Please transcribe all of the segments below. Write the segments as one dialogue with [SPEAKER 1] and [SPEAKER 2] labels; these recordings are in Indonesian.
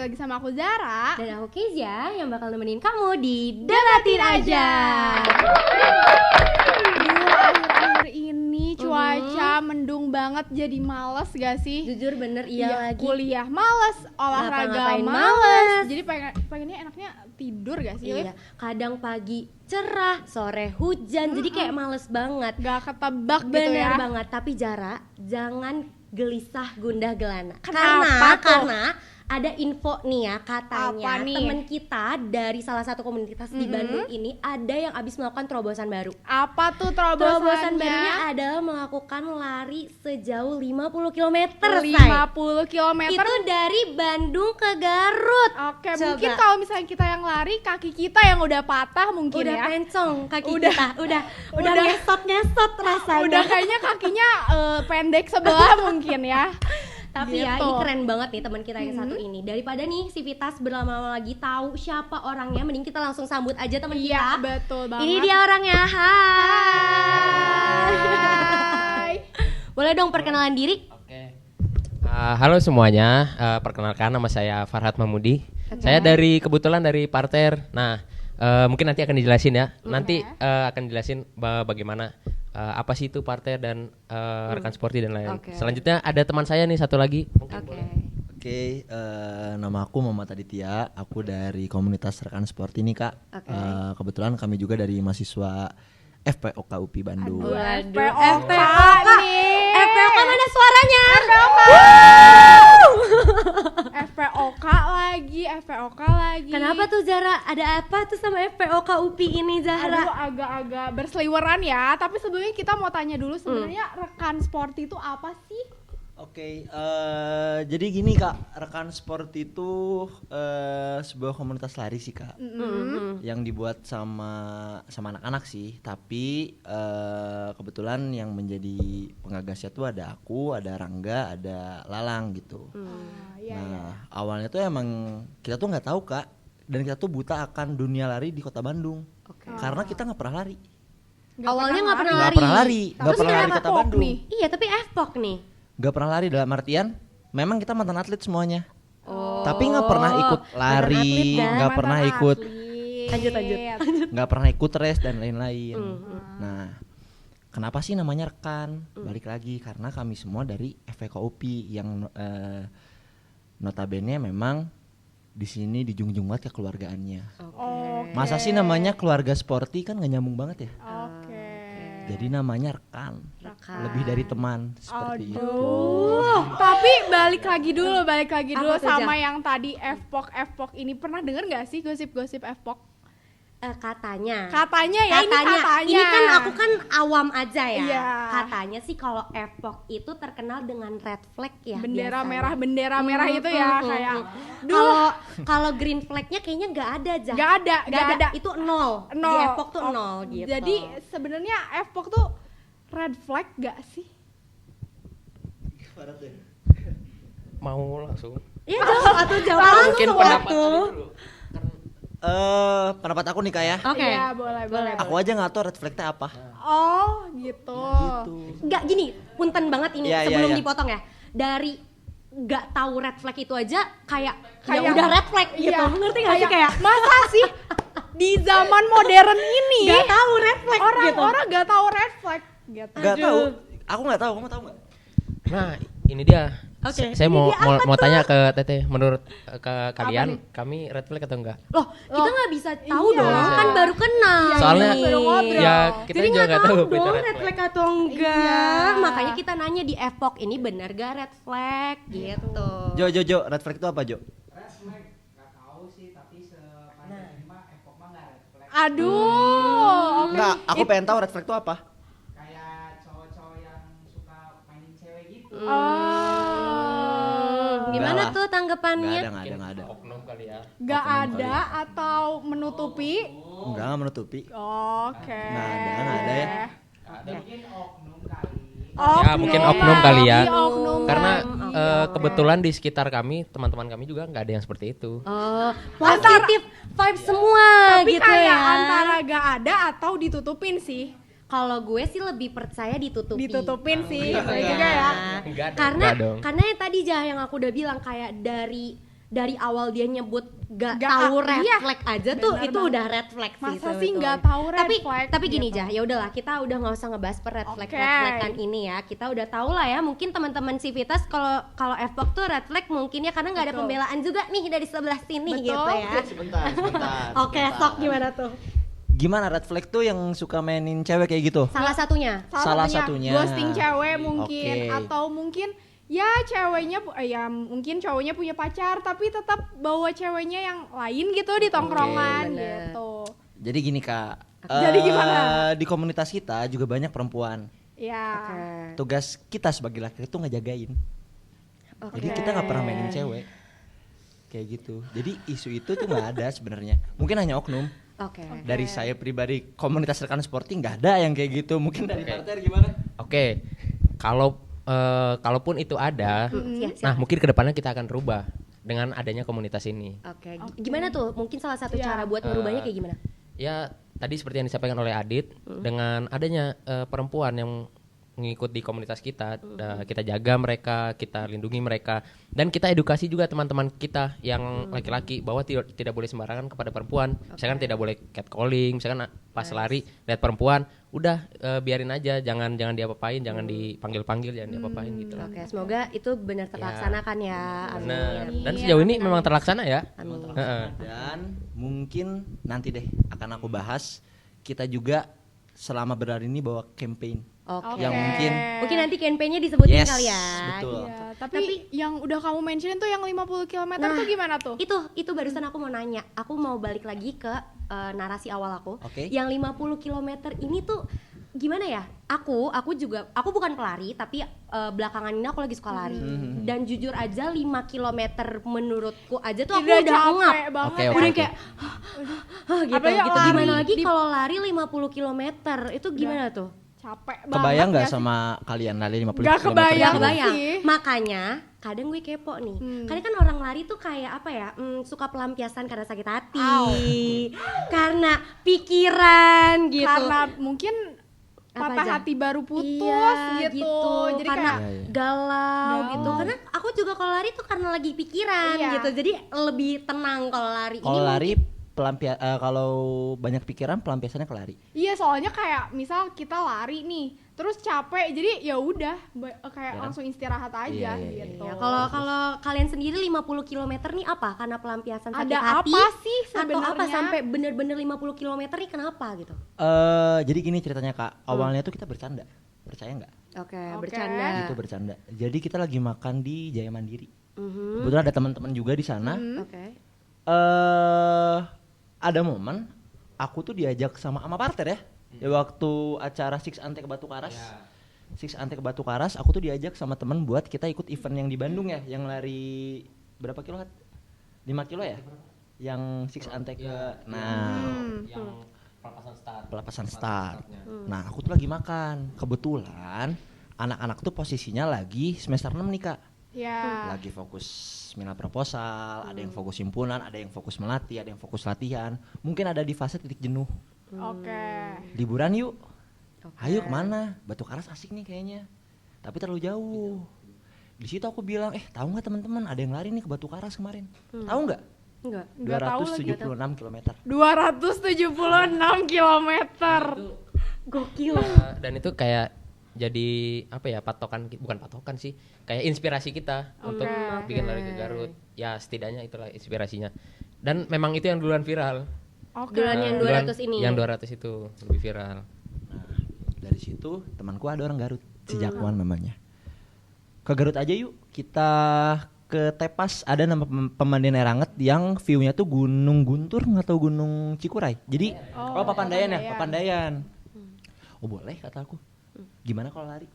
[SPEAKER 1] lagi sama aku Zara.
[SPEAKER 2] Dan aku Kezia yang bakal nemenin kamu di Debatin Aja.
[SPEAKER 1] Akhir-akhir ini cuaca mendung banget, jadi males gak sih?
[SPEAKER 2] Jujur bener iya lagi.
[SPEAKER 1] Kuliah males, olahraga
[SPEAKER 2] Ngapa-ngapain
[SPEAKER 1] males. Jadi pengennya enaknya tidur gak sih?
[SPEAKER 2] Iya, kadang pagi cerah, sore hujan, jadi kayak males banget.
[SPEAKER 1] Gak ketebak gitu
[SPEAKER 2] Bener
[SPEAKER 1] ya.
[SPEAKER 2] banget, tapi Zara jangan gelisah gundah gelana.
[SPEAKER 1] Kenapa tuh?
[SPEAKER 2] Karena ada info nih ya, katanya
[SPEAKER 1] Apa nih?
[SPEAKER 2] temen kita dari salah satu komunitas di Bandung ini ada yang abis melakukan terobosan baru.
[SPEAKER 1] Apa tuh
[SPEAKER 2] Terobosan
[SPEAKER 1] terobosannya?
[SPEAKER 2] barunya adalah melakukan lari sejauh 50 km,
[SPEAKER 1] 50 km.
[SPEAKER 2] Itu dari Bandung ke Garut.
[SPEAKER 1] Oke,
[SPEAKER 2] Coba.
[SPEAKER 1] mungkin kalau misalnya kita yang lari, kaki kita yang udah patah mungkin
[SPEAKER 2] Udah
[SPEAKER 1] ya.
[SPEAKER 2] pencong kaki
[SPEAKER 1] Udah.
[SPEAKER 2] kita, udah ngesot rasanya.
[SPEAKER 1] Udah kayaknya kakinya pendek sebelah mungkin ya.
[SPEAKER 2] Tapi ya
[SPEAKER 1] Gitu.
[SPEAKER 2] ini keren banget nih teman kita yang satu ini. Daripada nih Sivitas berlama-lama lagi tahu siapa orangnya, mending kita langsung sambut aja teman
[SPEAKER 1] Iya,
[SPEAKER 2] kita.
[SPEAKER 1] betul banget.
[SPEAKER 2] Ini dia orangnya. Hai.
[SPEAKER 1] Hai.
[SPEAKER 2] Boleh dong perkenalan diri?
[SPEAKER 3] Oke. Halo semuanya, perkenalkan nama saya Farhat Mahmudi. Saya kebetulan dari Parter. Nah, mungkin nanti akan dijelasin ya. Nanti akan dijelasin bagaimana apa sih itu Parter dan rekan sporty dan lain.
[SPEAKER 2] Oke.
[SPEAKER 3] Selanjutnya ada teman saya nih satu lagi. Mungkin boleh.
[SPEAKER 4] Oke, nama aku Muhammad Aditya. Aku dari komunitas rekan sport ini kak.
[SPEAKER 2] Oke.
[SPEAKER 4] Kebetulan kami juga dari mahasiswa FPOK UPI Bandung.
[SPEAKER 2] Waduh,
[SPEAKER 1] FPOK
[SPEAKER 2] FPOK.
[SPEAKER 1] nih.
[SPEAKER 2] FPOK mana suaranya?
[SPEAKER 1] FPOK lagi.
[SPEAKER 2] Kenapa tuh Zara? Ada apa tuh sama FPOK UPI ini
[SPEAKER 1] Aduh,
[SPEAKER 2] Zahra?
[SPEAKER 1] agak-agak berseliweran ya. Tapi sebelumnya kita mau tanya dulu sebenarnya rekan sporty itu apa sih?
[SPEAKER 4] Oke, jadi gini kak, rekan sport itu sebuah komunitas lari sih kak, yang dibuat sama anak-anak sih. Tapi kebetulan yang menjadi penggagasnya tuh ada aku, ada Rangga, ada Lalang gitu. Nah awalnya tuh emang kita tuh nggak tahu kak, dan kita tuh buta akan dunia lari di kota Bandung, karena kita nggak pernah lari.
[SPEAKER 2] Awalnya nggak pernah
[SPEAKER 4] Nggak
[SPEAKER 2] lari.
[SPEAKER 4] pernah lari, nggak
[SPEAKER 2] Terus
[SPEAKER 4] pernah lari
[SPEAKER 2] kenapa?
[SPEAKER 4] kota Bandung.
[SPEAKER 1] nih?
[SPEAKER 2] Iya, tapi FPOK nih.
[SPEAKER 4] Gak pernah lari dalam artian memang kita mantan atlet semuanya, tapi nggak pernah ikut
[SPEAKER 2] atlet,
[SPEAKER 4] lari,
[SPEAKER 2] dan
[SPEAKER 4] nggak pernah
[SPEAKER 1] Mantan
[SPEAKER 4] ikut,
[SPEAKER 1] atlet.
[SPEAKER 2] Lanjut.
[SPEAKER 4] nggak pernah ikut race dan lain-lain. Nah, kenapa sih namanya rekan? Balik lagi karena kami semua dari FVKUPI yang notabene memang di sini dijunjung banget kekeluargaannya.
[SPEAKER 1] Oke.
[SPEAKER 4] Masa sih namanya keluarga sporty, kan nggak nyambung banget ya?
[SPEAKER 1] Oke.
[SPEAKER 4] Jadi namanya rekan, lebih dari teman seperti itu.
[SPEAKER 1] Tapi balik lagi dulu
[SPEAKER 2] Apa tuh,
[SPEAKER 1] sama
[SPEAKER 2] Jang?
[SPEAKER 1] yang tadi FPOK ini, pernah denger nggak sih gosip-gosip FPOK?
[SPEAKER 2] Katanya.
[SPEAKER 1] Katanya ya, ini katanya.
[SPEAKER 2] Ini kan aku kan awam aja ya.
[SPEAKER 1] Iya.
[SPEAKER 2] Katanya sih kalau FPOK itu terkenal dengan red flag ya.
[SPEAKER 1] Bendera
[SPEAKER 2] biasanya.
[SPEAKER 1] merah itu ya kayak.
[SPEAKER 2] Kalau green flagnya kayaknya nggak ada aja.
[SPEAKER 1] Nggak ada.
[SPEAKER 2] Itu nol. Di
[SPEAKER 1] Nol.
[SPEAKER 2] FPOK tuh nol gitu.
[SPEAKER 1] Jadi sebenarnya FPOK tuh red flag gak sih?
[SPEAKER 3] Mau langsung.
[SPEAKER 2] Iya jawab atau jawab
[SPEAKER 3] Mungkin
[SPEAKER 2] langsung
[SPEAKER 3] pendapat
[SPEAKER 2] waktu.
[SPEAKER 3] dulu.
[SPEAKER 4] Pendapat aku nih kak ya.
[SPEAKER 2] Oke.
[SPEAKER 1] Iya, boleh.
[SPEAKER 4] Aku aja nggak tahu red flag-nya apa.
[SPEAKER 1] Oh, gitu.
[SPEAKER 2] Nggak gini, punten banget ini
[SPEAKER 4] Iya,
[SPEAKER 2] sebelum
[SPEAKER 4] iya.
[SPEAKER 2] dipotong ya. Dari nggak tahu red flag itu aja kayak ya
[SPEAKER 1] Kayak-
[SPEAKER 2] udah red flag gitu.
[SPEAKER 1] Iya,
[SPEAKER 2] Ngerti nggak sih kayak
[SPEAKER 1] masa sih di zaman modern ini
[SPEAKER 2] nggak tahu red flag gitu.
[SPEAKER 1] orang-orang gak tahu red flag gitu.
[SPEAKER 4] Nggak tahu. Aku nggak tahu. Kamu tahu nggak?
[SPEAKER 3] Nah, ini dia.
[SPEAKER 2] Oke,
[SPEAKER 3] Saya
[SPEAKER 2] ini
[SPEAKER 3] mau
[SPEAKER 2] dia apa
[SPEAKER 3] tanya ke Teteh, menurut ke kalian
[SPEAKER 1] nih?
[SPEAKER 3] kami red flag atau enggak?
[SPEAKER 2] Loh, kita nggak bisa tahu
[SPEAKER 1] Iya.
[SPEAKER 2] dong, kan baru kenal.
[SPEAKER 3] Soalnya
[SPEAKER 2] nih.
[SPEAKER 1] baru ngobrol.
[SPEAKER 3] ya kita
[SPEAKER 2] Jadi
[SPEAKER 3] juga
[SPEAKER 2] nggak
[SPEAKER 3] nggak
[SPEAKER 2] tahu
[SPEAKER 3] tahu itu
[SPEAKER 2] dong red flag atau enggak.
[SPEAKER 1] Iya.
[SPEAKER 2] Makanya kita nanya di FPOK ini benar gak red flag gitu.
[SPEAKER 4] Jo, red flag itu apa Jo?
[SPEAKER 1] Aduh.
[SPEAKER 4] Enggak, aku pengen tahu red flag itu apa.
[SPEAKER 2] Gimana
[SPEAKER 4] Enggak lah.
[SPEAKER 2] tuh tanggapannya?
[SPEAKER 4] Nggak ada.
[SPEAKER 3] Oknum kali ya.
[SPEAKER 1] Gak ada atau menutupi?
[SPEAKER 4] Nggak menutupi.
[SPEAKER 1] Oke.
[SPEAKER 4] Nggak ada ya.
[SPEAKER 3] Ya, mungkin oknum kali ya.
[SPEAKER 1] Oknum
[SPEAKER 3] Karena
[SPEAKER 1] kali.
[SPEAKER 3] kebetulan di sekitar kami, teman-teman kami juga nggak ada yang seperti itu.
[SPEAKER 2] Oh, positif vibe semua
[SPEAKER 1] Tapi
[SPEAKER 2] gitu
[SPEAKER 1] kayak
[SPEAKER 2] ya.
[SPEAKER 1] antara gak ada atau ditutupin sih.
[SPEAKER 2] Kalau gue sih lebih percaya ditutupi.
[SPEAKER 1] Ditutupin sih,
[SPEAKER 2] Gitu
[SPEAKER 1] gue
[SPEAKER 2] ya.
[SPEAKER 1] juga ya.
[SPEAKER 3] Enggak dong.
[SPEAKER 2] Karena
[SPEAKER 3] Enggak dong.
[SPEAKER 2] karena yang tadi Jah yang aku udah bilang kayak dari dari awal dia nyebut gak
[SPEAKER 1] Gak-
[SPEAKER 2] tahu red
[SPEAKER 1] iya.
[SPEAKER 2] flag aja tuh
[SPEAKER 1] Benar
[SPEAKER 2] itu
[SPEAKER 1] banget.
[SPEAKER 2] udah red flag sih.
[SPEAKER 1] Masa sih
[SPEAKER 2] sebetulnya.
[SPEAKER 1] nggak tahu red
[SPEAKER 2] tapi,
[SPEAKER 1] flag
[SPEAKER 2] Tapi gini
[SPEAKER 1] gitu.
[SPEAKER 2] Jah, ya udahlah kita udah nggak usah ngebahas per red flag
[SPEAKER 1] Oke.
[SPEAKER 2] red flagan ini ya. Kita udah tahu lah ya, mungkin teman-teman Civitas kalau F-Box tuh red flag mungkin ya karena nggak ada
[SPEAKER 1] Betul.
[SPEAKER 2] pembelaan juga nih dari sebelah sini
[SPEAKER 1] Betul.
[SPEAKER 2] gitu ya.
[SPEAKER 4] Sebentar.
[SPEAKER 2] Oke, sok gimana tuh?
[SPEAKER 4] Gimana red flag tuh yang suka mainin cewek kayak gitu?
[SPEAKER 2] Salah satunya.
[SPEAKER 4] Salah satunya.
[SPEAKER 1] ghosting cewek mungkin,
[SPEAKER 4] Oke.
[SPEAKER 1] atau mungkin ya ceweknya ya mungkin cowoknya punya pacar tapi tetap bawa ceweknya yang lain gitu di tongkrongan
[SPEAKER 2] bener.
[SPEAKER 1] gitu.
[SPEAKER 4] Jadi gini kak.
[SPEAKER 1] Jadi gimana?
[SPEAKER 4] Di komunitas kita juga banyak perempuan.
[SPEAKER 1] Ya.
[SPEAKER 4] Tugas kita sebagai laki-laki tuh ngejagain.
[SPEAKER 2] Oke.
[SPEAKER 4] Jadi kita nggak pernah mainin cewek. Kayak gitu. Jadi isu itu tuh nggak ada sebenarnya. Mungkin hanya oknum.
[SPEAKER 2] Oke.
[SPEAKER 4] Dari saya pribadi komunitas rekan sporting nggak ada yang kayak gitu. Mungkin dari parter gimana?
[SPEAKER 3] Oke, kalaupun itu ada,
[SPEAKER 2] Siap.
[SPEAKER 3] nah mungkin kedepannya kita akan rubah dengan adanya komunitas ini.
[SPEAKER 2] Oke. Gimana tuh? Mungkin salah satu
[SPEAKER 1] Ya.
[SPEAKER 2] cara buat merubahnya kayak gimana?
[SPEAKER 3] Ya tadi seperti yang disampaikan oleh Adit, dengan adanya perempuan yang mengikut di komunitas kita, kita jaga mereka, kita lindungi mereka, dan kita edukasi juga teman-teman kita yang laki-laki bahwa tidak boleh sembarangan kepada perempuan. Misalkan tidak boleh catcalling, misalkan pas lari lihat perempuan, udah biarin aja, jangan diapa-apain, jangan dipanggil-panggil, jangan diapa-apain gitu lah.
[SPEAKER 2] Oke, semoga itu benar terlaksanakan ya. Amin.
[SPEAKER 3] Benar. Dan sejauh ini memang terlaksana ya.
[SPEAKER 2] Amin.
[SPEAKER 3] Heeh.
[SPEAKER 4] Dan mungkin nanti deh akan aku bahas. Kita juga selama berlari ini bawa campaign.
[SPEAKER 2] Oke.
[SPEAKER 4] Yang mungkin
[SPEAKER 2] Mungkin nanti campaign-nya disebutin
[SPEAKER 4] Yes,
[SPEAKER 2] kali ya.
[SPEAKER 4] betul.
[SPEAKER 1] Iya, tapi yang udah kamu mention tuh yang 50 km tuh gimana tuh?
[SPEAKER 2] Itu barusan aku mau nanya. Aku mau balik lagi ke narasi awal aku.
[SPEAKER 4] Oke.
[SPEAKER 2] Yang 50 km ini tuh gimana ya? Aku bukan pelari tapi belakangan ini aku lagi suka lari. Dan jujur aja 5 km menurutku aja tuh aku
[SPEAKER 1] Udah
[SPEAKER 2] udah
[SPEAKER 1] capek
[SPEAKER 2] ngap.
[SPEAKER 1] banget.
[SPEAKER 4] Oke,
[SPEAKER 1] ya.
[SPEAKER 4] oke.
[SPEAKER 2] Udah kayak gitu
[SPEAKER 1] Apalagi
[SPEAKER 2] gitu.
[SPEAKER 1] lari
[SPEAKER 2] Gimana lagi
[SPEAKER 1] di-
[SPEAKER 2] kalau lari 50 km itu gimana tuh?
[SPEAKER 1] Capek banget.
[SPEAKER 4] kebayang nggak
[SPEAKER 1] ya sih?
[SPEAKER 4] sama kalian lari 50
[SPEAKER 1] Nggak
[SPEAKER 4] km?
[SPEAKER 1] kebayang.
[SPEAKER 2] Gak kebayang.
[SPEAKER 1] sih.
[SPEAKER 2] Makanya kadang gue kepo nih. Kadang kan orang lari tuh kayak apa ya? Suka pelampiasan karena sakit hati. Karena pikiran gitu.
[SPEAKER 1] Karena mungkin
[SPEAKER 2] Apa
[SPEAKER 1] patah
[SPEAKER 2] aja?
[SPEAKER 1] hati baru putus
[SPEAKER 2] Iya,
[SPEAKER 1] gitu. Jadi
[SPEAKER 2] karena
[SPEAKER 1] kayak
[SPEAKER 4] Iya, iya.
[SPEAKER 2] galau
[SPEAKER 1] Galau.
[SPEAKER 2] gitu. Karena aku juga kalau lari tuh karena lagi pikiran
[SPEAKER 1] Iya.
[SPEAKER 2] gitu. Jadi lebih tenang kalau lari.
[SPEAKER 4] Kalau
[SPEAKER 2] Ini
[SPEAKER 4] lari kalau banyak pikiran pelampiasannya ke lari.
[SPEAKER 1] iya, soalnya kayak misal kita lari nih, terus capek, jadi ya udah kayak
[SPEAKER 4] Iya kan?
[SPEAKER 1] langsung istirahat aja
[SPEAKER 4] Iya, iya,
[SPEAKER 1] gitu.
[SPEAKER 2] Iya, kalau kalian sendiri 50 km nih apa? Karena pelampiasan sakit
[SPEAKER 1] Ada
[SPEAKER 2] hati?
[SPEAKER 1] apa sih
[SPEAKER 2] Atau apa
[SPEAKER 1] sebenarnya?
[SPEAKER 2] sampai bener-bener 50 km nih kenapa gitu?
[SPEAKER 4] Jadi gini ceritanya kak, awalnya tuh kita bercanda, percaya nggak?
[SPEAKER 2] Oke,
[SPEAKER 1] Oke.
[SPEAKER 2] bercanda.
[SPEAKER 4] Itu bercanda. Jadi kita lagi makan di Jaya Mandiri.
[SPEAKER 2] Mhm.
[SPEAKER 4] Kebetulan ada teman-teman juga di sana.
[SPEAKER 2] Oke.
[SPEAKER 4] Ada momen aku tuh diajak sama parter ya. Ya waktu acara Six Ante ke Batu Karas. Six Ante ke Batu Karas, aku tuh diajak sama temen buat kita ikut event yang di Bandung ya, yang lari berapa kilo? 5 kilo ya? Yang Six Ante ke
[SPEAKER 3] Yang pelepasan
[SPEAKER 4] pelepasan start. Nah, aku tuh lagi makan. Kebetulan anak-anak tuh posisinya lagi semester 6 nih, Kak.
[SPEAKER 1] Ya.
[SPEAKER 4] Lagi fokus minat proposal, ada yang fokus himpunan, ada yang fokus melatih, ada yang fokus latihan. Mungkin ada di fase titik jenuh.
[SPEAKER 1] Oke.
[SPEAKER 4] Liburan yuk.
[SPEAKER 2] Oke.
[SPEAKER 4] Ayo kemana? Batu Karas asik nih kayaknya. Tapi terlalu jauh. Di situ aku bilang, tahu nggak teman-teman? Ada yang lari nih ke Batu Karas kemarin. Tahu nggak?
[SPEAKER 2] Enggak.
[SPEAKER 1] Nggak tahu lagi.
[SPEAKER 4] 276 km.
[SPEAKER 1] 276 km.
[SPEAKER 2] Gokil.
[SPEAKER 3] Dan itu kayak jadi apa ya, bukan patokan sih, kayak inspirasi kita untuk bikin lari ke Garut. Ya setidaknya itulah inspirasinya. Dan memang itu yang duluan viral.
[SPEAKER 1] Oke.
[SPEAKER 2] Duluan yang
[SPEAKER 3] Duluan
[SPEAKER 2] 200 ini.
[SPEAKER 3] Yang 200 itu lebih viral.
[SPEAKER 4] Nah, dari situ temanku ada orang Garut, si Jakwan namanya. Ke Garut aja yuk, kita ke Tepas, ada nama pemandian air hangat yang view-nya tuh Gunung Guntur atau Gunung Cikuray. Jadi, Papandayan ya, Papandayan. Oh boleh kata aku. Gimana kalau lari?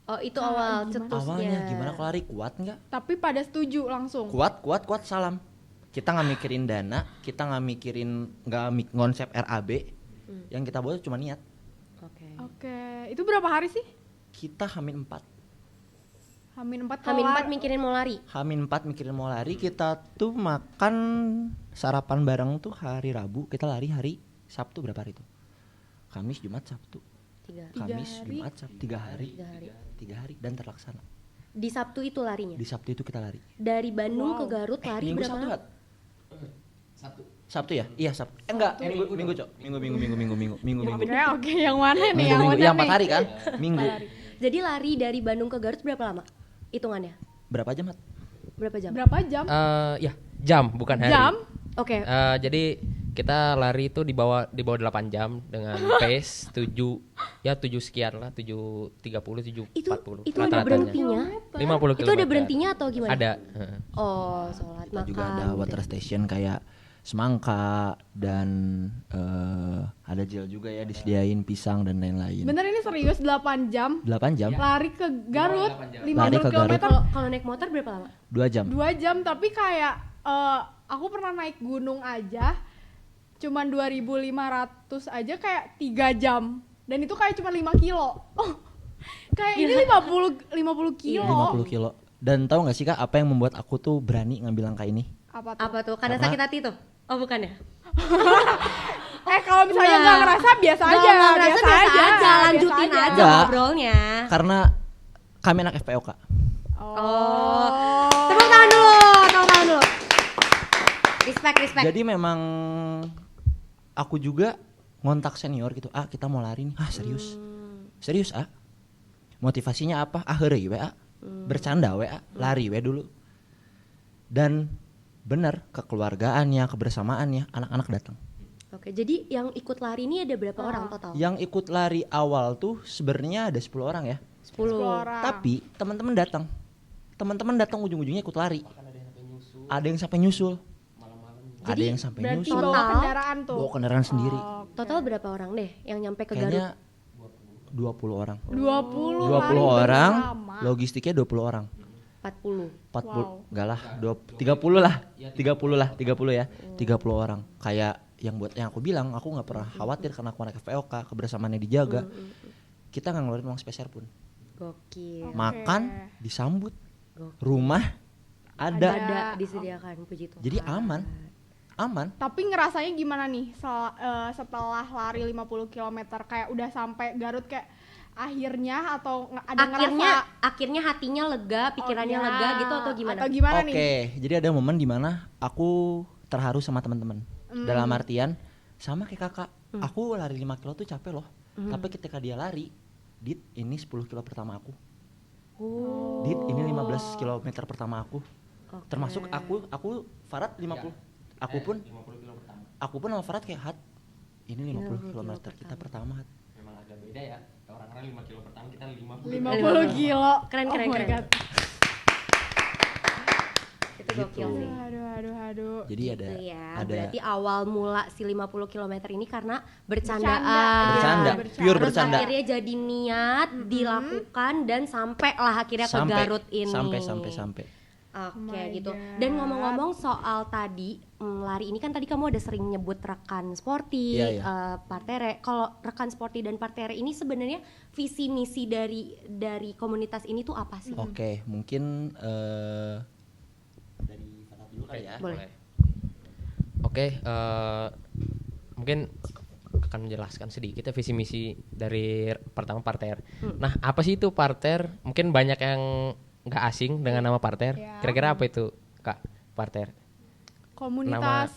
[SPEAKER 2] Oh, itu awal cetusnya.
[SPEAKER 4] Awalnya gimana kalau lari, kuat nggak?
[SPEAKER 1] Tapi pada setuju langsung.
[SPEAKER 4] Kuat, salam. Kita nggak mikirin dana, kita nggak mikirin konsep RAB. Yang kita buat cuma niat.
[SPEAKER 2] Oke.
[SPEAKER 1] Oke. Itu berapa hari sih?
[SPEAKER 4] Kita Hamin 4.
[SPEAKER 1] Hamin 4
[SPEAKER 2] Hamin 4 mikirin mau lari.
[SPEAKER 4] Hamin 4 mikirin mau lari, kita tuh makan sarapan bareng tuh hari Rabu, kita lari hari Sabtu berapa hari tuh? Kamis, Jumat, Sabtu.
[SPEAKER 2] Tiga
[SPEAKER 4] Kamis,
[SPEAKER 1] hari.
[SPEAKER 4] Jumat, Sabtu, 3 hari.
[SPEAKER 2] 3 hari.
[SPEAKER 4] 3 hari dan terlaksana.
[SPEAKER 2] Di Sabtu itu larinya.
[SPEAKER 4] Di Sabtu itu kita lari.
[SPEAKER 2] Dari Bandung ke Garut lari
[SPEAKER 4] Minggu
[SPEAKER 2] berapa
[SPEAKER 4] Sabtu,
[SPEAKER 2] lama?
[SPEAKER 4] Hat? Sabtu ya? Iya Sabtu. Enggak, minggu, Cok. Minggu.
[SPEAKER 1] Oke, yang mana nih?
[SPEAKER 4] Minggu.
[SPEAKER 1] Yang mana
[SPEAKER 4] Yang 4
[SPEAKER 1] nih?
[SPEAKER 4] hari kan? Minggu.
[SPEAKER 2] Jadi lari dari Bandung ke Garut berapa lama? Hitungannya?
[SPEAKER 4] Berapa jam, Hat?
[SPEAKER 2] Berapa jam?
[SPEAKER 1] Berapa jam?
[SPEAKER 3] Ya, jam bukan hari.
[SPEAKER 1] Jam?
[SPEAKER 2] Oke.
[SPEAKER 3] Jadi kita lari itu di bawah 8 jam dengan pace 7 sekian lah, 7:30, 7:40
[SPEAKER 2] Itu ada berhentinya?
[SPEAKER 3] 50 km.
[SPEAKER 2] Itu ada berhentinya atau gimana?
[SPEAKER 3] Ada.
[SPEAKER 2] Oh, sholat
[SPEAKER 4] Kita
[SPEAKER 2] makan.
[SPEAKER 4] juga ada
[SPEAKER 2] gitu.
[SPEAKER 4] water station kayak Semangka dan ada gel juga ya, disediain pisang dan lain-lain.
[SPEAKER 1] Bener ini serius 8 jam?
[SPEAKER 4] 8 jam,
[SPEAKER 1] Lari ke Garut 50
[SPEAKER 4] Lari ke Garut.
[SPEAKER 1] km
[SPEAKER 2] Kalau naik motor berapa lama?
[SPEAKER 4] 2 jam.
[SPEAKER 1] 2 jam, tapi kayak aku pernah naik gunung aja cuman 2.500 aja kayak 3 jam. Dan itu kayak cuma 5 kilo. Oh, kayak ini 50 kilo.
[SPEAKER 4] 50 kilo. Dan tahu nggak sih Kak, apa yang membuat aku tuh berani ngambil angka ini?
[SPEAKER 1] Apa tuh?
[SPEAKER 2] Apa tuh? Karena
[SPEAKER 4] Karena-
[SPEAKER 2] sakit hati tuh? Oh bukan ya?
[SPEAKER 1] Kalau misalnya nggak ngerasa biasa aja.
[SPEAKER 2] Nggak ngerasa biasa aja,
[SPEAKER 1] biasa
[SPEAKER 2] lanjutin aja
[SPEAKER 4] Nggak.
[SPEAKER 2] ngobrolnya.
[SPEAKER 4] Karena kami anak FPO Kak.
[SPEAKER 2] Oh. Tepuk tangan dulu. Respect.
[SPEAKER 4] Jadi memang aku juga ngontak senior gitu. Kita mau lari nih. Serius. Serius Motivasinya apa? Heureuy we Bercanda we lari we dulu. Dan bener, kekeluargaannya, kebersamaannya, anak-anak datang.
[SPEAKER 2] Oke, jadi yang ikut lari ini ada berapa orang total?
[SPEAKER 4] Yang ikut lari awal tuh sebenarnya ada 10 orang ya.
[SPEAKER 2] 10.
[SPEAKER 1] Orang.
[SPEAKER 4] Tapi teman-teman datang ujung-ujungnya ikut lari. Ada yang sampai nyusul. Ada
[SPEAKER 2] Jadi,
[SPEAKER 4] yang sampai
[SPEAKER 1] Berarti
[SPEAKER 4] nyusul.
[SPEAKER 1] bawa kendaraan tuh.
[SPEAKER 4] Bawa kendaraan sendiri.
[SPEAKER 2] Total berapa orang deh yang nyampe ke Garut?
[SPEAKER 4] Kayaknya 20 orang.
[SPEAKER 1] 20
[SPEAKER 4] 20
[SPEAKER 1] lari
[SPEAKER 4] orang,
[SPEAKER 1] bersama.
[SPEAKER 4] logistiknya 20 orang.
[SPEAKER 2] 40.
[SPEAKER 4] 40,
[SPEAKER 1] Wow.
[SPEAKER 4] enggak lah, 30 lah. 30 ya. 30 orang. Kayak yang aku bilang, aku nggak pernah khawatir karena aku anak FPOK, kebersamaannya dijaga. Kita nggak ngeluarin uang sepeser pun.
[SPEAKER 2] Gokil.
[SPEAKER 4] Makan disambut.
[SPEAKER 2] Gokil.
[SPEAKER 4] Rumah ada.
[SPEAKER 2] Ada disediakan, puji Tuhan.
[SPEAKER 4] Jadi aman.
[SPEAKER 1] Tapi ngerasanya gimana nih setelah lari 50 km kayak udah sampai Garut kayak akhirnya atau ada ngerasa
[SPEAKER 2] Akhirnya hatinya lega, pikirannya lega gitu atau gimana?
[SPEAKER 1] Atau gimana nih?
[SPEAKER 4] Oke, jadi ada momen dimana aku terharu sama teman-teman. Dalam artian sama kayak kakak, aku lari 5 kilo tuh capek loh. Tapi ketika dia lari, Dit ini 10 kilo pertama aku. Dit ini 15 kilometer pertama aku.
[SPEAKER 2] Oke.
[SPEAKER 4] Termasuk aku Farad 50. Aku pun sama Farad kayak Hat. Ini 50 kilometer kita pertama Hat.
[SPEAKER 3] Memang agak beda ya. Orang-orang 5 kilo pertama, kita 50.
[SPEAKER 1] 50 kilo.
[SPEAKER 2] Keren.
[SPEAKER 1] Oh my God.
[SPEAKER 2] Itu gokil sih.
[SPEAKER 1] Aduh.
[SPEAKER 4] Jadi
[SPEAKER 2] Gitu
[SPEAKER 4] ada
[SPEAKER 2] ya. Berarti awal mula si 50 km ini karena bercandaan.
[SPEAKER 4] Bercanda, pure
[SPEAKER 2] Terus
[SPEAKER 4] bercanda.
[SPEAKER 2] akhirnya jadi niat dilakukan dan sampai lah akhirnya ke Garut ini.
[SPEAKER 4] Sampai.
[SPEAKER 2] Oke
[SPEAKER 1] my
[SPEAKER 2] gitu.
[SPEAKER 1] God.
[SPEAKER 2] Dan ngomong-ngomong soal tadi lari ini kan tadi kamu ada sering nyebut rekan sporty,
[SPEAKER 4] Iya.
[SPEAKER 2] partere. Kalau rekan sporty dan partere ini sebenarnya visi misi dari komunitas ini tuh apa sih?
[SPEAKER 4] Oke, mungkin dari Farad dulu kali ya.
[SPEAKER 2] Boleh.
[SPEAKER 3] Oke, mungkin akan menjelaskan sedikit ya visi misi dari pertama parter. Nah, apa sih itu parter? Mungkin banyak yang nggak asing dengan nama parter.
[SPEAKER 1] Ya.
[SPEAKER 3] Kira-kira apa itu, Kak? Parter.
[SPEAKER 1] Komunitas.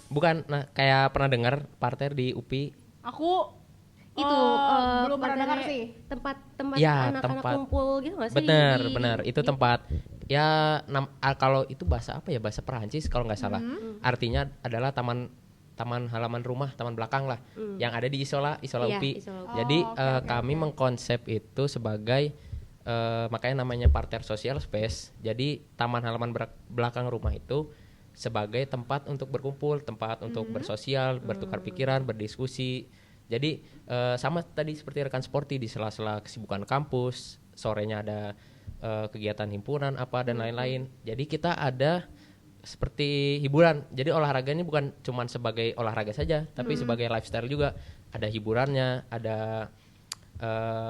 [SPEAKER 3] Kayak pernah dengar parter di UPI?
[SPEAKER 1] Aku
[SPEAKER 2] Itu
[SPEAKER 1] belum pernah dengar
[SPEAKER 2] partere,
[SPEAKER 1] sih.
[SPEAKER 2] tempat
[SPEAKER 3] Ya,
[SPEAKER 2] anak-anak
[SPEAKER 3] tempat.
[SPEAKER 2] kumpul gitu nggak sih?
[SPEAKER 3] Bener. Itu tempat ya kalau itu bahasa apa ya? Bahasa Perancis kalau nggak salah. Artinya adalah taman halaman rumah, taman belakang lah, yang ada di Isola
[SPEAKER 2] Iya,
[SPEAKER 3] UPI.
[SPEAKER 2] Isola UPI.
[SPEAKER 3] Jadi
[SPEAKER 1] oke,
[SPEAKER 3] kami mengkonsep itu sebagai makanya namanya parter social space. Jadi taman halaman belakang rumah itu sebagai tempat untuk berkumpul, tempat untuk bersosial, bertukar pikiran, berdiskusi. Jadi sama tadi seperti rekan sporty di sela-sela kesibukan kampus, sorenya ada kegiatan himpunan apa dan lain-lain. Jadi kita ada seperti hiburan. Jadi olahraganya bukan cuman sebagai olahraga saja, tapi sebagai lifestyle juga. Ada hiburannya, ada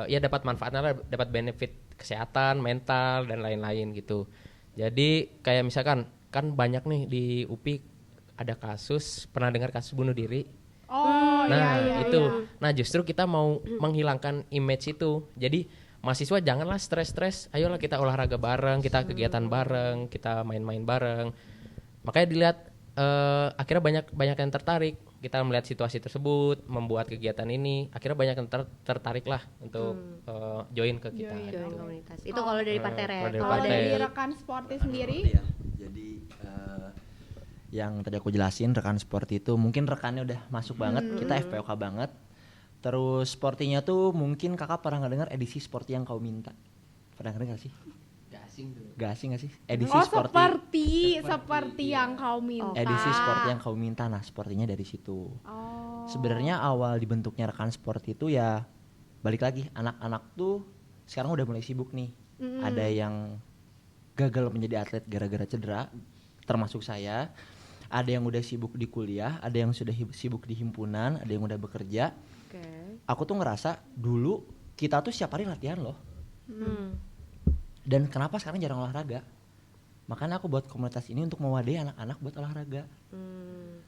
[SPEAKER 3] ya dapat manfaatnya lah, dapat benefit kesehatan, mental dan lain-lain gitu. Jadi kayak misalkan kan banyak nih di UPI ada kasus, pernah dengar kasus bunuh diri?
[SPEAKER 1] Oh
[SPEAKER 3] Nah,
[SPEAKER 1] iya.
[SPEAKER 3] itu. Nah, justru kita mau menghilangkan image itu. Jadi mahasiswa janganlah stres-stres, ayolah kita olahraga bareng, kita kegiatan bareng, kita main-main bareng. Makanya dilihat akhirnya banyak yang tertarik. Kita melihat situasi tersebut, membuat kegiatan ini, akhirnya banyak yang tertarik lah untuk join ke kita.
[SPEAKER 2] Join komunitas. Itu kalau dari parter ya.
[SPEAKER 3] Kalau dari
[SPEAKER 1] Kalau
[SPEAKER 3] parter.
[SPEAKER 1] dari rekan sporty sendiri,
[SPEAKER 4] Ya, jadi yang tadi aku jelasin rekan sport itu mungkin rekannya udah masuk banget, kita FPOK banget. Terus sportinya tuh mungkin kakak pernah nggak dengar edisi sporty yang kau minta? Pernah dengar sih? Gak asing gak sih? Edisi
[SPEAKER 1] oh
[SPEAKER 4] sporty.
[SPEAKER 1] seperti yang kau minta.
[SPEAKER 4] Edisi sporty yang kau minta, nah sportinya dari situ.
[SPEAKER 1] Oh.
[SPEAKER 4] Sebenarnya awal dibentuknya rekan sport itu ya balik lagi anak-anak tuh sekarang udah mulai sibuk nih. Ada yang gagal menjadi atlet gara-gara cedera, termasuk saya. Ada yang udah sibuk di kuliah, ada yang sudah sibuk di himpunan, ada yang udah bekerja. Aku tuh ngerasa dulu kita tuh setiap hari latihan loh. Dan kenapa sekarang jarang olahraga? Makanya aku buat komunitas ini untuk mewadahi anak-anak buat olahraga.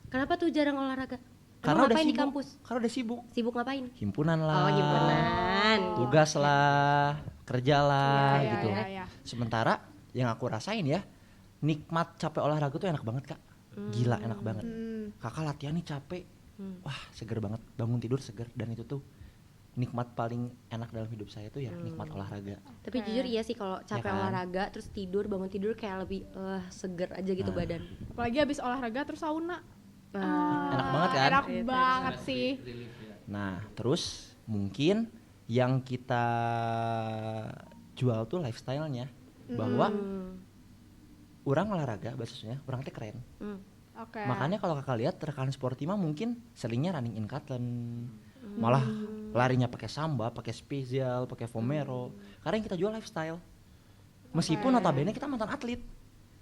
[SPEAKER 2] Kenapa tuh jarang olahraga?
[SPEAKER 4] Karena udah
[SPEAKER 2] ngapain
[SPEAKER 4] sibuk.
[SPEAKER 2] di kampus?
[SPEAKER 4] Karena udah sibuk.
[SPEAKER 2] Sibuk ngapain?
[SPEAKER 4] Himpunan lah.
[SPEAKER 2] Oh, himpunan.
[SPEAKER 4] Tugas lah, kerja lah
[SPEAKER 1] Iya,
[SPEAKER 4] gitu.
[SPEAKER 1] iya.
[SPEAKER 4] Sementara yang aku rasain ya, nikmat capek olahraga tuh enak banget kak. Gila enak banget. Kakak latihan nih capek, wah seger banget. Bangun tidur seger, dan itu tuh nikmat paling enak dalam hidup saya tuh ya nikmat olahraga.
[SPEAKER 2] Tapi jujur iya sih kalau capek
[SPEAKER 4] kan?
[SPEAKER 2] olahraga terus bangun tidur kayak lebih seger aja gitu badan.
[SPEAKER 1] Apalagi habis olahraga terus sauna.
[SPEAKER 4] Enak banget kan?
[SPEAKER 1] Enak banget sih.
[SPEAKER 4] Nah terus mungkin yang kita jual tuh lifestyle-nya, bahwa orang olahraga bahasanya orang teh keren.
[SPEAKER 1] Oke.
[SPEAKER 4] Makanya kalau kakak lihat rekan sporty mah mungkin seringnya running in Katlen, malah larinya pakai samba, pakai spesial, pakai Vomero. Karena yang kita jual lifestyle. Meskipun notabene kita mantan atlet.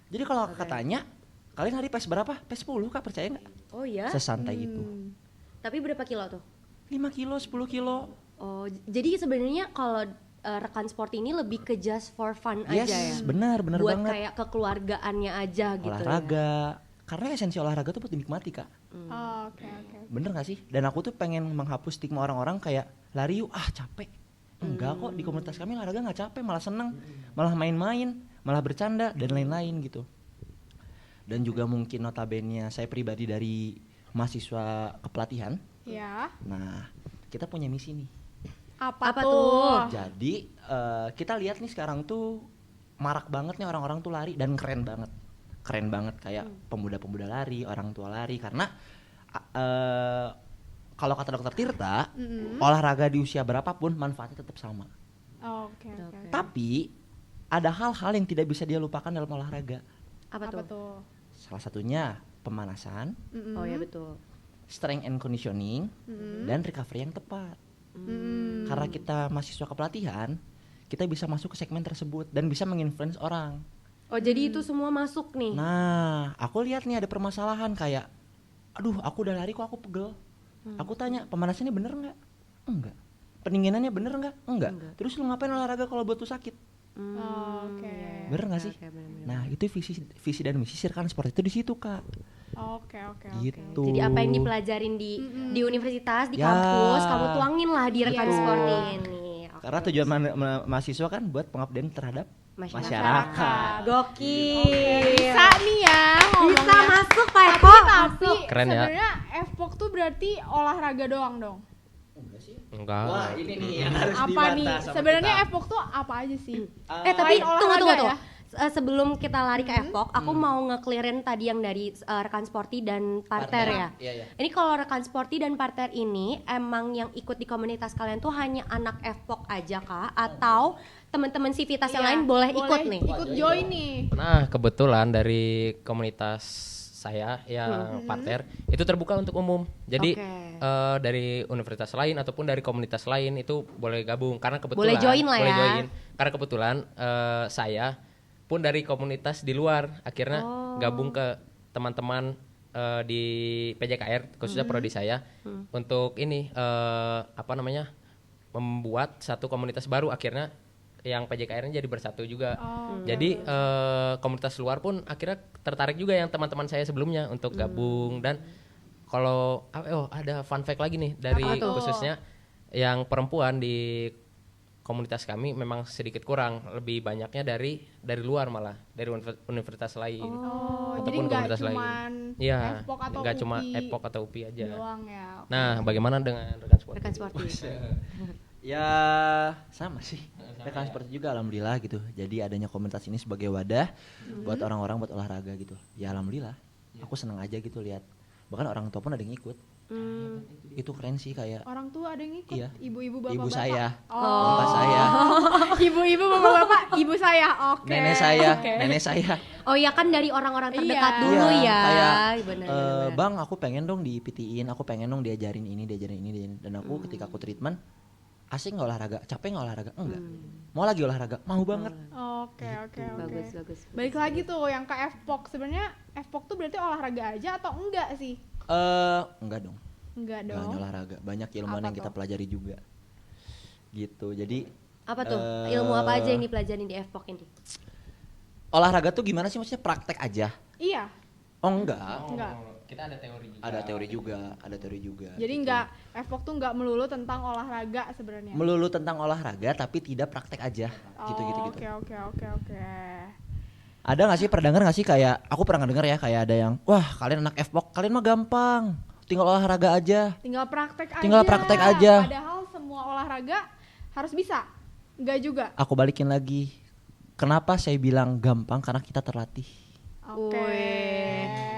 [SPEAKER 4] Jadi kalau kakak tanya, kalian hari PES berapa? PES 10 kak, percaya nggak?
[SPEAKER 2] Oh iya.
[SPEAKER 4] Sesantai itu.
[SPEAKER 2] Tapi berapa kilo tuh?
[SPEAKER 4] 5 kilo, 10 kilo.
[SPEAKER 2] Oh, jadi sebenarnya kalau rekan sport ini lebih ke just for fun
[SPEAKER 4] Yes,
[SPEAKER 2] aja ya.
[SPEAKER 4] benar
[SPEAKER 2] Buat
[SPEAKER 4] banget.
[SPEAKER 2] kayak kekeluargaannya aja gitu ya.
[SPEAKER 4] Olahraga. Karena esensi olahraga tuh buat dinikmati kak.
[SPEAKER 1] Oh, oke.
[SPEAKER 4] Bener gak sih? Dan aku tuh pengen menghapus stigma orang-orang kayak lari yuk, capek. Enggak kok, di komunitas kami olahraga gak capek, malah seneng, malah main-main, malah bercanda dan lain-lain gitu. Dan juga mungkin notabene saya pribadi dari mahasiswa kepelatihan.
[SPEAKER 1] Ya.
[SPEAKER 4] Nah, kita punya misi nih.
[SPEAKER 1] Apa
[SPEAKER 2] Apa
[SPEAKER 1] tuh?
[SPEAKER 2] tuh?
[SPEAKER 4] Jadi kita lihat nih sekarang tuh marak banget nih orang-orang tuh lari dan keren banget. Keren banget kayak pemuda-pemuda lari, orang tua lari, karena kalau kata dokter Tirta, olahraga di usia berapapun manfaatnya tetap sama.
[SPEAKER 1] Oke.
[SPEAKER 4] Tapi ada hal-hal yang tidak bisa dia lupakan dalam olahraga.
[SPEAKER 2] Apa
[SPEAKER 1] Apa
[SPEAKER 2] tuh?
[SPEAKER 1] tuh?
[SPEAKER 4] Salah satunya pemanasan,
[SPEAKER 2] Oh ya betul.
[SPEAKER 4] strength and conditioning, dan recovery yang tepat. Karena kita mahasiswa kepelatihan, kita bisa masuk ke segmen tersebut dan bisa menginfluence orang.
[SPEAKER 2] Oh jadi itu semua masuk nih.
[SPEAKER 4] Nah, aku lihat nih ada permasalahan kayak, aduh aku udah lari kok aku pegel. Aku tanya, pemanasannya bener nggak? Enggak. Pendinginannya bener nggak? Enggak. Terus lu ngapain olahraga kalau buat lu sakit?
[SPEAKER 1] Oke.
[SPEAKER 4] Bener nggak sih?
[SPEAKER 2] bener-bener.
[SPEAKER 4] Nah itu visi dan misi rekan sport itu di situ kak.
[SPEAKER 1] Oke.
[SPEAKER 4] Gitu.
[SPEAKER 2] Jadi apa yang dipelajarin di universitas, di
[SPEAKER 4] Ya.
[SPEAKER 2] kampus, kamu tuangin lah di rekan
[SPEAKER 1] Iya.
[SPEAKER 2] sport ini. Oke.
[SPEAKER 4] Karena tujuan mahasiswa kan buat pengabdian terhadap
[SPEAKER 2] Masyarakat. Gokil.
[SPEAKER 1] Bisa nih ya ngomongnya.
[SPEAKER 2] Bisa masuk Pak Eko.
[SPEAKER 1] Tapi
[SPEAKER 3] Keren ya.
[SPEAKER 1] sebenarnya FPOK tuh berarti olahraga doang dong.
[SPEAKER 3] Enggak.
[SPEAKER 4] ini nih yang harus
[SPEAKER 1] Apa nih? Sebenarnya FPOK tuh apa aja sih?
[SPEAKER 2] Tapi
[SPEAKER 1] Selain
[SPEAKER 2] tunggu
[SPEAKER 1] olahraga
[SPEAKER 2] tuh.
[SPEAKER 1] ya?
[SPEAKER 2] Sebelum kita lari ke FPOK, aku mau nge-clearin tadi yang dari rekan sporty dan parter ya.
[SPEAKER 4] Iya.
[SPEAKER 2] Ini kalau rekan sporty dan parter ini emang yang ikut di komunitas kalian tuh hanya anak FPOK aja kah? Atau teman-teman Civitas yang
[SPEAKER 1] Iya,
[SPEAKER 2] lain boleh ikut nih?
[SPEAKER 1] Ikut join nih.
[SPEAKER 3] Nah, kebetulan dari komunitas saya yang parter itu terbuka untuk umum. Jadi
[SPEAKER 2] Oke.
[SPEAKER 3] dari universitas lain ataupun dari komunitas lain itu boleh gabung karena kebetulan
[SPEAKER 2] Boleh join lah ya.
[SPEAKER 3] Karena kebetulan saya pun dari komunitas di luar akhirnya gabung ke teman-teman di PJKR khususnya prodi saya untuk ini membuat satu komunitas baru, akhirnya yang PJKR-nya jadi bersatu juga. Jadi komunitas luar pun akhirnya tertarik juga yang teman-teman saya sebelumnya untuk gabung. Dan kalau ada fun fact lagi nih dari
[SPEAKER 2] Apa tuh?
[SPEAKER 3] khususnya yang perempuan di komunitas kami memang sedikit kurang, lebih banyaknya dari luar malah, dari universitas lain.
[SPEAKER 1] Oh, jadi
[SPEAKER 3] Ataupun
[SPEAKER 1] nggak
[SPEAKER 3] komunitas lain.
[SPEAKER 1] cuman
[SPEAKER 3] Iya,
[SPEAKER 1] FPOK atau
[SPEAKER 3] nggak cuma
[SPEAKER 1] UPI
[SPEAKER 3] EPOK atau UPI aja.
[SPEAKER 1] doang ya. Oke.
[SPEAKER 3] Nah, bagaimana dengan rekan sport?
[SPEAKER 2] Rekan sportif.
[SPEAKER 4] Ya sama sih. Rekan seperti juga alhamdulillah gitu. Jadi adanya komunitas ini sebagai wadah buat orang-orang buat olahraga gitu. Ya alhamdulillah. Aku seneng aja gitu lihat. Bahkan orang tua pun ada yang ikut. Itu keren sih kayak
[SPEAKER 1] Orang tua ada yang ikut,
[SPEAKER 4] Iya.
[SPEAKER 1] ibu-ibu bapak-bapak.
[SPEAKER 4] ibu saya,
[SPEAKER 1] Oh.
[SPEAKER 4] bapak saya,
[SPEAKER 1] Ibu-ibu bapak-bapak, ibu saya. Oke.
[SPEAKER 4] nenek saya,
[SPEAKER 1] Oke.
[SPEAKER 4] nenek saya.
[SPEAKER 2] Oh ya kan dari orang-orang terdekat
[SPEAKER 1] Iya.
[SPEAKER 2] dulu
[SPEAKER 4] Iya,
[SPEAKER 2] ya.
[SPEAKER 4] kayak,
[SPEAKER 2] Benar.
[SPEAKER 4] Bang aku pengen dong dipitiin, aku pengen dong diajarin ini. Dan aku ketika aku treatment, asik nggak olahraga, capek nggak olahraga, enggak. Mau lagi olahraga, mau banget.
[SPEAKER 1] Oke, oke, oke.
[SPEAKER 2] Bagus.
[SPEAKER 1] Balik lagi tuh yang ke FPOK. Sebenarnya FPOK tuh berarti olahraga aja atau enggak sih?
[SPEAKER 4] Enggak dong.
[SPEAKER 1] Enggak
[SPEAKER 4] Nggak hanya
[SPEAKER 1] dong.
[SPEAKER 4] olahraga, banyak ilmuwan
[SPEAKER 1] Apa
[SPEAKER 4] yang kita
[SPEAKER 1] tuh?
[SPEAKER 4] pelajari juga. Gitu. Jadi
[SPEAKER 2] Apa tuh? Ilmu apa aja yang dipelajarin di FPOK ini?
[SPEAKER 4] olahraga tuh gimana sih, maksudnya praktek aja?
[SPEAKER 1] Iya,
[SPEAKER 4] Oh enggak.
[SPEAKER 1] enggak.
[SPEAKER 3] Kita ada teori juga.
[SPEAKER 4] Ada teori juga.
[SPEAKER 1] Jadi
[SPEAKER 4] gitu.
[SPEAKER 1] enggak FPOK tuh enggak melulu tentang olahraga sebenarnya.
[SPEAKER 4] Melulu tentang olahraga tapi tidak praktek aja. Gitu.
[SPEAKER 1] Oke.
[SPEAKER 4] Ada nggak sih, pernah denger nggak sih kayak aku pernah denger ya kayak ada yang wah kalian anak FPOK kalian mah gampang, tinggal olahraga aja.
[SPEAKER 1] Tinggal praktek aja.
[SPEAKER 4] Tinggal praktek aja.
[SPEAKER 1] Padahal semua olahraga harus bisa. Enggak juga.
[SPEAKER 4] Aku balikin lagi. Kenapa saya bilang gampang? Karena kita terlatih.
[SPEAKER 1] Oke.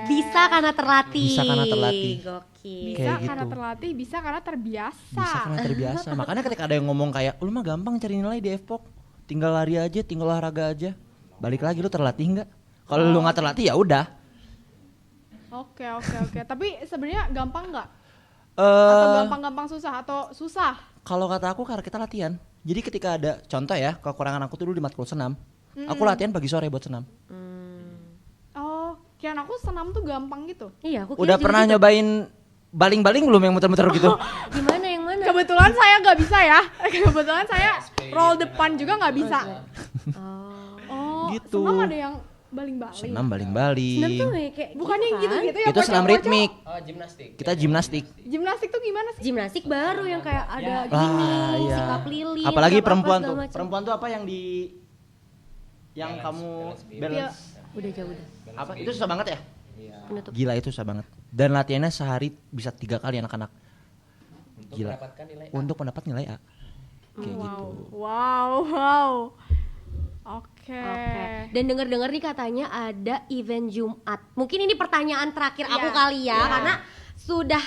[SPEAKER 2] Bisa karena terlatih.
[SPEAKER 4] Bisa karena terlatih.
[SPEAKER 2] Gokil.
[SPEAKER 1] Bisa
[SPEAKER 4] Kayak
[SPEAKER 1] karena
[SPEAKER 4] gitu.
[SPEAKER 1] terlatih, bisa karena terbiasa.
[SPEAKER 4] Bisa karena terbiasa. Makanya ketika ada yang ngomong kayak lu mah gampang cari nilai di FPOK, tinggal lari aja, tinggal olahraga aja. Balik lagi, lu terlatih nggak? Kalau lu nggak terlatih ya udah.
[SPEAKER 1] Oke. Tapi sebenarnya gampang nggak? Atau
[SPEAKER 4] Eh,
[SPEAKER 1] gampang-gampang susah atau susah?
[SPEAKER 4] Kalau kata aku karena kita latihan. Jadi ketika ada contoh ya, kekurangan aku tuh dulu di matkul senam. Aku latihan pagi sore buat senam.
[SPEAKER 1] Oh, kirain aku senam tuh gampang gitu.
[SPEAKER 2] Iya, aku kira
[SPEAKER 4] Udah
[SPEAKER 2] juga
[SPEAKER 4] pernah
[SPEAKER 2] gitu.
[SPEAKER 4] nyobain baling-baling belum yang muter-muter gitu?
[SPEAKER 2] Gimana yang mana?
[SPEAKER 1] Kebetulan saya nggak bisa ya. Kebetulan saya roll depan juga nggak bisa. Oh,
[SPEAKER 4] Gitu.
[SPEAKER 1] senam ada yang baling-baling.
[SPEAKER 4] Senam
[SPEAKER 2] Senam
[SPEAKER 4] baling-baling.
[SPEAKER 2] tuh kayak
[SPEAKER 1] Bukannya
[SPEAKER 2] gitu kan?
[SPEAKER 1] gitu-gitu ya?
[SPEAKER 4] Itu senam
[SPEAKER 1] pocong-pocong?
[SPEAKER 4] ritmik.
[SPEAKER 3] Oh, gimnastik.
[SPEAKER 4] Kita gimnastik.
[SPEAKER 1] Gimnastik tuh gimana sih?
[SPEAKER 2] Gimnastik baru yang kayak ada
[SPEAKER 4] Ah,
[SPEAKER 2] gini,
[SPEAKER 4] iya.
[SPEAKER 2] sikap lilin.
[SPEAKER 4] Apalagi
[SPEAKER 2] sikap apa,
[SPEAKER 4] perempuan
[SPEAKER 2] segala
[SPEAKER 4] tuh.
[SPEAKER 2] macam.
[SPEAKER 4] Perempuan tuh apa yang di yang kamu balance.
[SPEAKER 2] Udah jauh udah.
[SPEAKER 4] Apa? Itu susah banget ya?
[SPEAKER 2] Penutup.
[SPEAKER 4] Gila itu susah banget. Dan latihannya sehari bisa 3 kali anak-anak.
[SPEAKER 3] Untuk
[SPEAKER 4] Gila.
[SPEAKER 3] mendapatkan nilai A.
[SPEAKER 4] Untuk mendapat nilai A. Kayak gitu.
[SPEAKER 1] Wow. Oke.
[SPEAKER 2] Oke. Dan dengar-dengar nih katanya ada event Jumat. Mungkin ini pertanyaan terakhir aku
[SPEAKER 1] Iya.
[SPEAKER 2] kali ya, karena sudah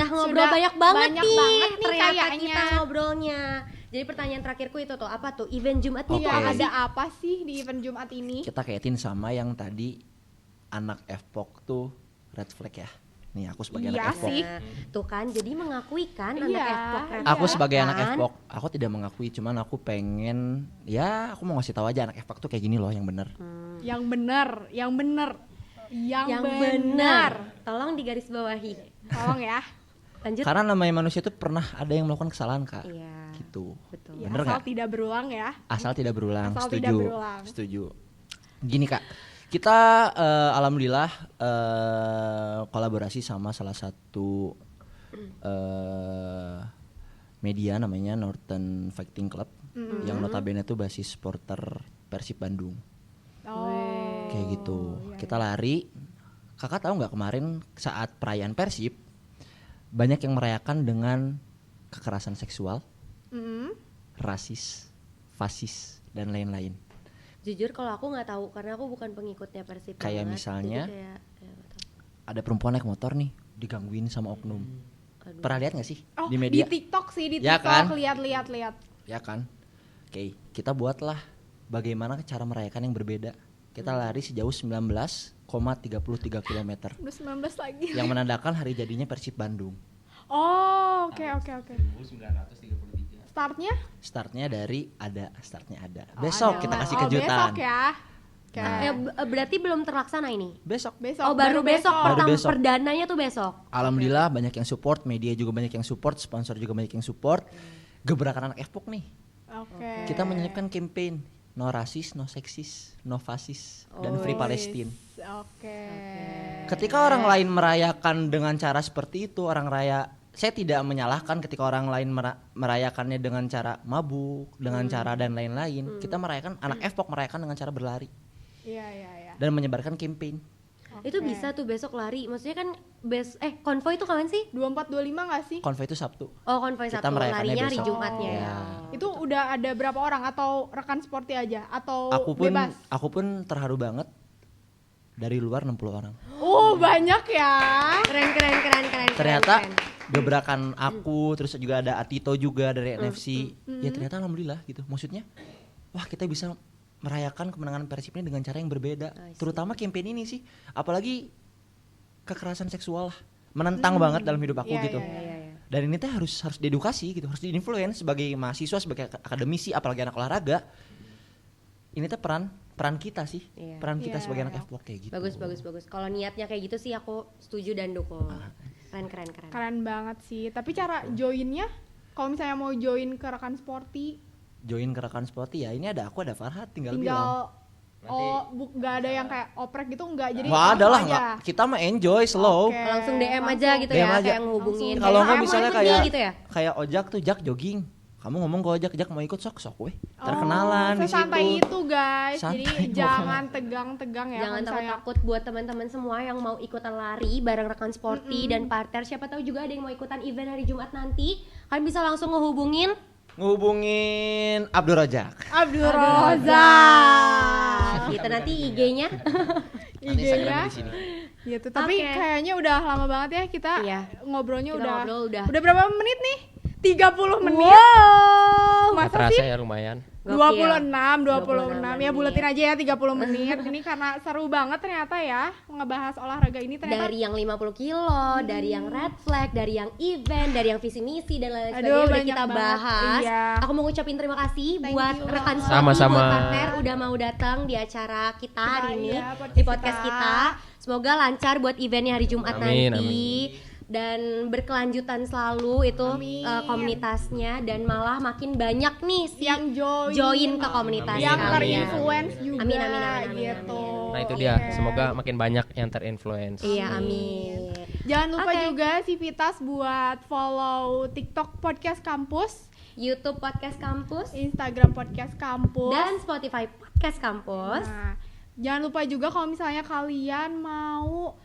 [SPEAKER 2] ngobrol
[SPEAKER 1] Sudah
[SPEAKER 2] banyak banget
[SPEAKER 1] banyak
[SPEAKER 2] nih,
[SPEAKER 1] banget nih
[SPEAKER 2] ternyata
[SPEAKER 1] kayaknya.
[SPEAKER 2] kita ngobrolnya. Jadi pertanyaan terakhirku itu tuh apa tuh event Jumat nih
[SPEAKER 1] Iya,
[SPEAKER 2] tuh apa
[SPEAKER 1] ada
[SPEAKER 2] sih?
[SPEAKER 1] apa sih di event Jumat ini?
[SPEAKER 4] Kita kaitin sama yang tadi anak FPOK tuh red flag ya. Nih aku sebagai
[SPEAKER 1] Iya
[SPEAKER 4] anak FPOK.
[SPEAKER 1] sih.
[SPEAKER 2] Nah, tuh kan jadi mengakui kan
[SPEAKER 1] Iya.
[SPEAKER 2] anak FPOK red
[SPEAKER 4] Aku
[SPEAKER 2] flag
[SPEAKER 4] sebagai anak
[SPEAKER 2] kan?
[SPEAKER 4] FPOK, aku tidak mengakui, cuman aku pengen ya aku mau ngasih tahu aja anak FPOK tuh kayak gini loh yang bener.
[SPEAKER 1] Yang benar.
[SPEAKER 2] Yang benar. Tolong digarisbawahi.
[SPEAKER 1] Tolong ya.
[SPEAKER 2] Lanjut.
[SPEAKER 4] Karena namanya manusia tuh pernah ada yang melakukan kesalahan kak.
[SPEAKER 2] Iya.
[SPEAKER 4] Gitu.
[SPEAKER 2] Betul.
[SPEAKER 1] Ya,
[SPEAKER 4] Bener
[SPEAKER 1] asal
[SPEAKER 4] nggak?
[SPEAKER 1] tidak berulang ya.
[SPEAKER 4] Asal tidak berulang.
[SPEAKER 1] Asal
[SPEAKER 4] Setuju.
[SPEAKER 1] tidak berulang.
[SPEAKER 4] Setuju. Gini kak, kita alhamdulillah kolaborasi sama salah satu media namanya Northern Fighting Club, yang notabene tuh basis supporter Persib Bandung.
[SPEAKER 1] Oh.
[SPEAKER 4] Kayak gitu. Kita lari. Kakak tahu nggak kemarin saat perayaan Persib banyak yang merayakan dengan kekerasan seksual, rasis, fasis dan lain-lain.
[SPEAKER 2] Jujur kalau aku nggak tahu karena aku bukan pengikutnya Persib
[SPEAKER 4] Kayak
[SPEAKER 2] banget.
[SPEAKER 4] misalnya,
[SPEAKER 2] Jadi kayak nggak tahu.
[SPEAKER 4] Ada perempuan naik motor nih digangguin sama oknum.
[SPEAKER 2] Aduh.
[SPEAKER 4] Pernah lihat nggak sih
[SPEAKER 1] Oh,
[SPEAKER 4] di media?
[SPEAKER 1] TikTok sih, di
[SPEAKER 4] Ya
[SPEAKER 1] TikTok
[SPEAKER 4] kan?
[SPEAKER 1] lihat.
[SPEAKER 4] Ya kan? Oke, kita buatlah bagaimana cara merayakan yang berbeda. Kita lari sejauh 19,33 km
[SPEAKER 1] Udah 19 lagi.
[SPEAKER 4] yang menandakan hari jadinya Persib Bandung.
[SPEAKER 1] Oh, oke.
[SPEAKER 3] 1933.
[SPEAKER 1] Startnya?
[SPEAKER 4] Startnya ada.
[SPEAKER 1] Oh,
[SPEAKER 4] Besok
[SPEAKER 1] ada.
[SPEAKER 4] kita kasih
[SPEAKER 1] Oh,
[SPEAKER 4] kejutan.
[SPEAKER 1] besok ya. Oke.
[SPEAKER 2] Berarti belum terlaksana ini.
[SPEAKER 4] Besok.
[SPEAKER 1] Besok.
[SPEAKER 2] Oh baru besok,
[SPEAKER 4] Baru besok.
[SPEAKER 2] perdananya tuh besok.
[SPEAKER 4] Alhamdulillah banyak yang support, media juga banyak yang support, sponsor juga banyak yang support. Gebrakan anak FPOK nih.
[SPEAKER 1] Oke.
[SPEAKER 4] Kita menyelipkan campaign no rasis, no seksis, no fasis, dan free Palestine.
[SPEAKER 1] Oke.
[SPEAKER 4] Ketika orang lain merayakan dengan cara seperti itu, orang saya tidak menyalahkan ketika orang lain merayakannya dengan cara mabuk, dengan cara dan lain-lain. Kita merayakan, anak FPOK merayakan dengan cara berlari
[SPEAKER 1] Iya.
[SPEAKER 4] dan menyebarkan campaign.
[SPEAKER 2] Itu bisa tuh besok lari. Maksudnya kan konvoy itu kapan sih?
[SPEAKER 1] 24-25 nggak sih?
[SPEAKER 4] Konvoy itu Sabtu.
[SPEAKER 2] Oh, konvoy
[SPEAKER 4] Kita
[SPEAKER 2] Sabtu,
[SPEAKER 4] merayakannya
[SPEAKER 2] larinya hari
[SPEAKER 4] besok.
[SPEAKER 2] Jumatnya ya.
[SPEAKER 4] Ya.
[SPEAKER 1] Itu udah ada berapa orang atau rekan sporty aja atau
[SPEAKER 4] Aku pun
[SPEAKER 1] bebas?
[SPEAKER 4] terharu banget. Dari luar 60 orang.
[SPEAKER 1] Oh, banyak ya.
[SPEAKER 2] Keren.
[SPEAKER 4] Ternyata
[SPEAKER 2] keren.
[SPEAKER 4] gebrakan aku, terus juga ada Atito juga dari NFC. Ya ternyata alhamdulillah gitu. Maksudnya, wah kita bisa merayakan kemenangan Persib ini dengan cara yang berbeda. Terutama campaign ini sih, apalagi kekerasan seksual lah. Menentang banget dalam hidup aku
[SPEAKER 1] Iya,
[SPEAKER 4] gitu.
[SPEAKER 2] Iya.
[SPEAKER 4] Dan ini tuh harus diedukasi gitu, harus diinfluence sebagai mahasiswa, sebagai akademisi, apalagi anak olahraga. Ini tuh peran kita sih,
[SPEAKER 2] Iya.
[SPEAKER 4] peran kita
[SPEAKER 1] Iya.
[SPEAKER 4] sebagai anak FPOK kayak gitu.
[SPEAKER 2] Bagus. Kalau niatnya kayak gitu sih aku setuju dan dukung. Keren.
[SPEAKER 1] Keren banget sih. Tapi cara joinnya, kalau misalnya mau join ke rekan sporty,
[SPEAKER 4] Join ke rekan sporty ya, ini ada aku, ada Farhat, tinggal bilang.
[SPEAKER 1] nggak ada yang kayak oprek gitu, nggak, jadi
[SPEAKER 4] Wah, ada
[SPEAKER 1] langsung
[SPEAKER 4] lah,
[SPEAKER 1] aja.
[SPEAKER 4] nggak. Kita mah enjoy slow.
[SPEAKER 1] Oke.
[SPEAKER 2] Langsung DM aja
[SPEAKER 1] Langsung.
[SPEAKER 2] gitu
[SPEAKER 4] DM
[SPEAKER 2] ya,
[SPEAKER 4] aja.
[SPEAKER 2] kayak ngehubungin.
[SPEAKER 4] Kalau
[SPEAKER 2] Kayak,
[SPEAKER 4] nggak
[SPEAKER 2] "Ah,
[SPEAKER 4] misalnya
[SPEAKER 2] mau ikut nih,"
[SPEAKER 4] kayak
[SPEAKER 2] gitu ya.
[SPEAKER 4] kayak Ojak tuh, Jak jogging. Kamu ngomong ke Ojak mau ikut sok weh.
[SPEAKER 1] Oh,
[SPEAKER 4] Terkenalan di
[SPEAKER 1] sesantai
[SPEAKER 4] situ.
[SPEAKER 1] itu guys.
[SPEAKER 4] Santai
[SPEAKER 1] Jadi
[SPEAKER 4] banget.
[SPEAKER 1] jangan tegang-tegang ya.
[SPEAKER 2] Jangan
[SPEAKER 1] kalau misalnya-
[SPEAKER 2] takut buat teman-teman semua yang mau ikutan lari bareng rekan sporty dan parter. Siapa tahu juga ada yang mau ikutan event hari Jumat nanti. Kalian bisa langsung ngehubungin
[SPEAKER 4] Ngehubungin Abdur Rojak.
[SPEAKER 1] Abdul Roza.
[SPEAKER 2] kita nanti IG-nya.
[SPEAKER 4] Nanti
[SPEAKER 1] IG-nya.
[SPEAKER 4] Instagramnya di sini.
[SPEAKER 1] Gitu. Tapi
[SPEAKER 2] Oke.
[SPEAKER 1] kayaknya udah lama banget ya kita
[SPEAKER 2] Iya.
[SPEAKER 1] ngobrolnya
[SPEAKER 2] Kita
[SPEAKER 1] udah.
[SPEAKER 2] ngobrol udah.
[SPEAKER 1] Udah berapa menit nih? 30 menit.
[SPEAKER 2] Wow.
[SPEAKER 3] Nggak
[SPEAKER 1] Masa
[SPEAKER 3] terasa
[SPEAKER 1] sih?
[SPEAKER 3] ya lumayan.
[SPEAKER 1] 26
[SPEAKER 2] menit.
[SPEAKER 1] buletin aja ya 30 menit. Ini karena seru banget ternyata ya ngebahas olahraga ini ternyata.
[SPEAKER 2] Dari yang 50 kilo, dari yang red flag, dari yang event, dari yang visi misi dan lain
[SPEAKER 1] Aduh,
[SPEAKER 2] sebagainya udah
[SPEAKER 1] banyak
[SPEAKER 2] kita
[SPEAKER 1] banget.
[SPEAKER 2] bahas.
[SPEAKER 1] Iya.
[SPEAKER 2] Aku mau ngucapin terima kasih
[SPEAKER 1] Thank
[SPEAKER 2] buat
[SPEAKER 1] you.
[SPEAKER 2] rekan sporty,
[SPEAKER 3] Sama-sama.
[SPEAKER 2] buat partner udah mau datang di acara kita hari ini,
[SPEAKER 1] iya,
[SPEAKER 2] di podcast kita. Semoga lancar buat eventnya hari Jumat
[SPEAKER 3] Amin,
[SPEAKER 2] nanti. Dan berkelanjutan selalu itu
[SPEAKER 1] Amin.
[SPEAKER 2] komunitasnya dan malah makin banyak nih
[SPEAKER 1] yang
[SPEAKER 2] join ke komunitas
[SPEAKER 1] yang
[SPEAKER 3] Amin.
[SPEAKER 2] kalian.
[SPEAKER 1] terinfluence juga
[SPEAKER 2] Amin, amin,
[SPEAKER 1] gitu.
[SPEAKER 3] Nah itu dia, semoga makin banyak yang terinfluence.
[SPEAKER 2] Iya, amin.
[SPEAKER 1] Jangan lupa
[SPEAKER 2] Oke.
[SPEAKER 1] juga Civitas buat follow TikTok Podcast Kampus,
[SPEAKER 2] YouTube Podcast Kampus
[SPEAKER 1] Instagram Podcast Kampus,
[SPEAKER 2] dan Spotify Podcast Kampus.
[SPEAKER 1] Nah, jangan lupa juga kalau misalnya kalian mau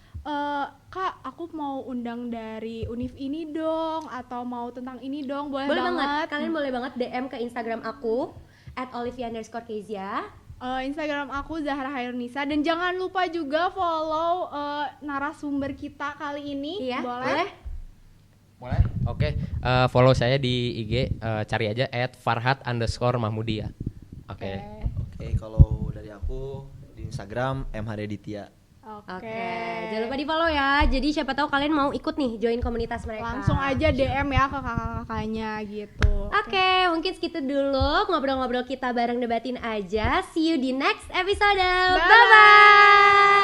[SPEAKER 1] Kak, aku mau undang dari univ ini dong, atau mau tentang ini dong, boleh
[SPEAKER 2] Boleh banget.
[SPEAKER 1] banget.
[SPEAKER 2] Kalian boleh banget DM ke Instagram aku @olivia_kezia.
[SPEAKER 1] Instagram aku Zahra Hairunisa, dan jangan lupa juga follow narasumber kita kali ini.
[SPEAKER 2] Iya,
[SPEAKER 1] boleh?
[SPEAKER 3] Boleh? Oke, follow saya di IG, cari aja @farhat_mahmudi ya. Oke.
[SPEAKER 4] Oke, kalau dari aku di Instagram @mhditya.
[SPEAKER 1] Oke.
[SPEAKER 2] Jangan lupa di follow ya. Jadi siapa tahu kalian mau ikut nih join komunitas mereka.
[SPEAKER 1] Langsung aja DM ya ke kakak-kakaknya gitu.
[SPEAKER 2] Oke, mungkin segitu dulu ngobrol-ngobrol kita bareng debatin aja. See you di next episode. Bye bye.